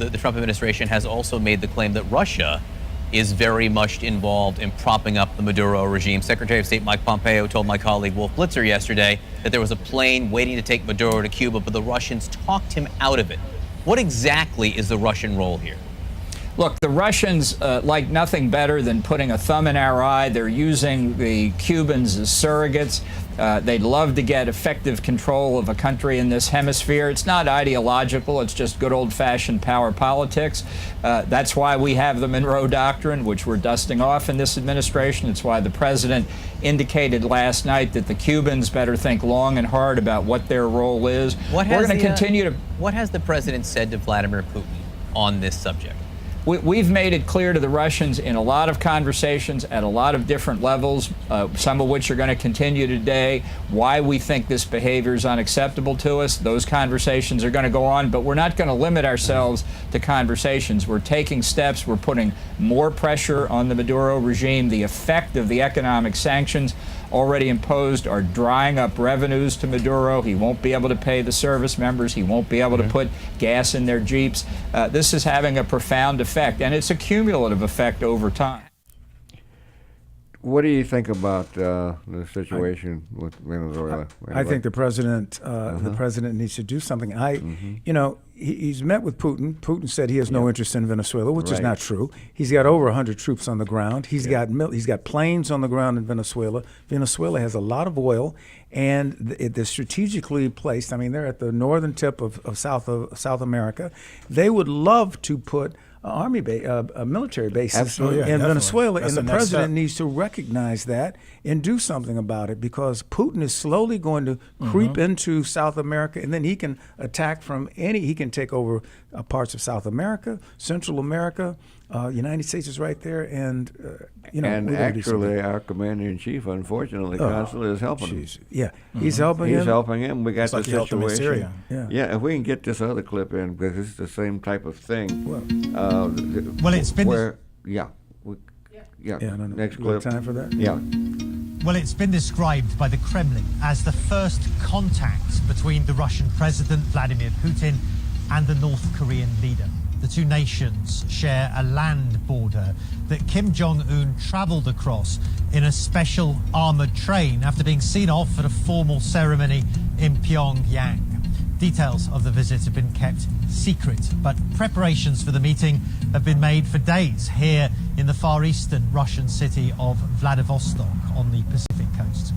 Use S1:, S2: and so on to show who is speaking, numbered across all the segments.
S1: the Trump administration has also made the claim that Russia is very much involved in propping up the Maduro regime. Secretary of State Mike Pompeo told my colleague Wolf Blitzer yesterday that there was a plane waiting to take Maduro to Cuba, but the Russians talked him out of it. What exactly is the Russian role here?
S2: Look, the Russians like nothing better than putting a thumb in our eye. They're using the Cubans as surrogates. They'd love to get effective control of a country in this hemisphere. It's not ideological. It's just good old-fashioned power politics. That's why we have the Monroe Doctrine, which we're dusting off in this administration. It's why the president indicated last night that the Cubans better think long and hard about what their role is. We're going to continue to...
S1: What has the president said to Vladimir Putin on this subject?
S2: We've made it clear to the Russians in a lot of conversations at a lot of different levels, some of which are going to continue today, why we think this behavior is unacceptable to us. Those conversations are going to go on, but we're not going to limit ourselves to conversations. We're taking steps. We're putting more pressure on the Maduro regime. The effect of the economic sanctions already imposed are drying up revenues to Maduro. He won't be able to pay the service members. He won't be able to put gas in their Jeeps. This is having a profound effect, and it's a cumulative effect over time.
S3: What do you think about the situation with Venezuela?
S4: I think the president needs to do something. You know, he's met with Putin. Putin said he has no interest in Venezuela, which is not true. He's got over 100 troops on the ground. He's got planes on the ground in Venezuela. Venezuela has a lot of oil, and they're strategically placed. I mean, they're at the northern tip of South America. They would love to put military bases in Venezuela, and the president needs to recognize that and do something about it, because Putin is slowly going to creep into South America, and then he can attack from he can take over parts of South America, Central America. United States is right there, and
S3: and actually, our commander-in-chief, unfortunately, constantly is helping him.
S4: Yeah, he's helping him.
S3: He's helping him. We got the situation.
S4: Syria.
S3: Yeah, if we can get this other clip in, because it's the same type of thing.
S5: Well, it's been
S3: Next clip.
S4: Time for that?
S3: Yeah.
S5: Well, it's been described by the Kremlin as the first contact between the Russian President Vladimir Putin and the North Korean leader. The two nations share a land border that Kim Jong-un travelled across in a special armoured train after being seen off at a formal ceremony in Pyongyang. Details of the visit have been kept secret, but preparations for the meeting have been made for days here in the far eastern Russian city of Vladivostok on the Pacific coast.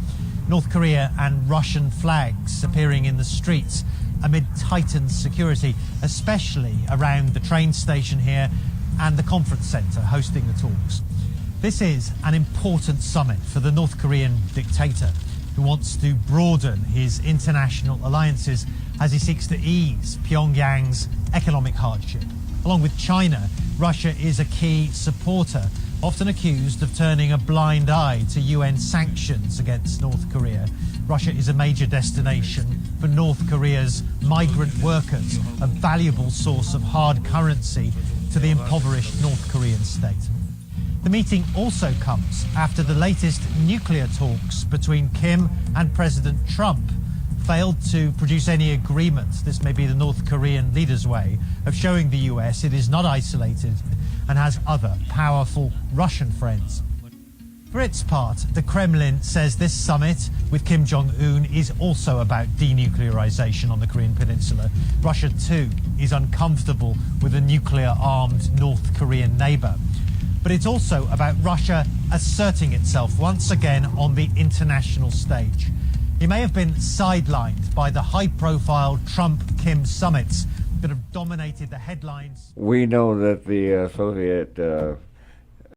S5: North Korea and Russian flags appearing in the streets amid tightened security, especially around the train station here and the conference centre hosting the talks. This is an important summit for the North Korean dictator, who wants to broaden his international alliances as he seeks to ease Pyongyang's economic hardship. Along with China, Russia is a key supporter, often accused of turning a blind eye to UN sanctions against North Korea. Russia is a major destination for North Korea's migrant workers, a valuable source of hard currency to the impoverished North Korean state. The meeting also comes after the latest nuclear talks between Kim and President Trump failed to produce any agreement. This may be the North Korean leader's way of showing the US it is not isolated and has other powerful Russian friends. For its part, the Kremlin says this summit with Kim Jong-un is also about denuclearization on the Korean peninsula. Russia, too, is uncomfortable with a nuclear-armed North Korean neighbor. But it's also about Russia asserting itself once again on the international stage. He may have been sidelined by the high-profile Trump-Kim summits that have dominated the headlines.
S3: We know that the Soviet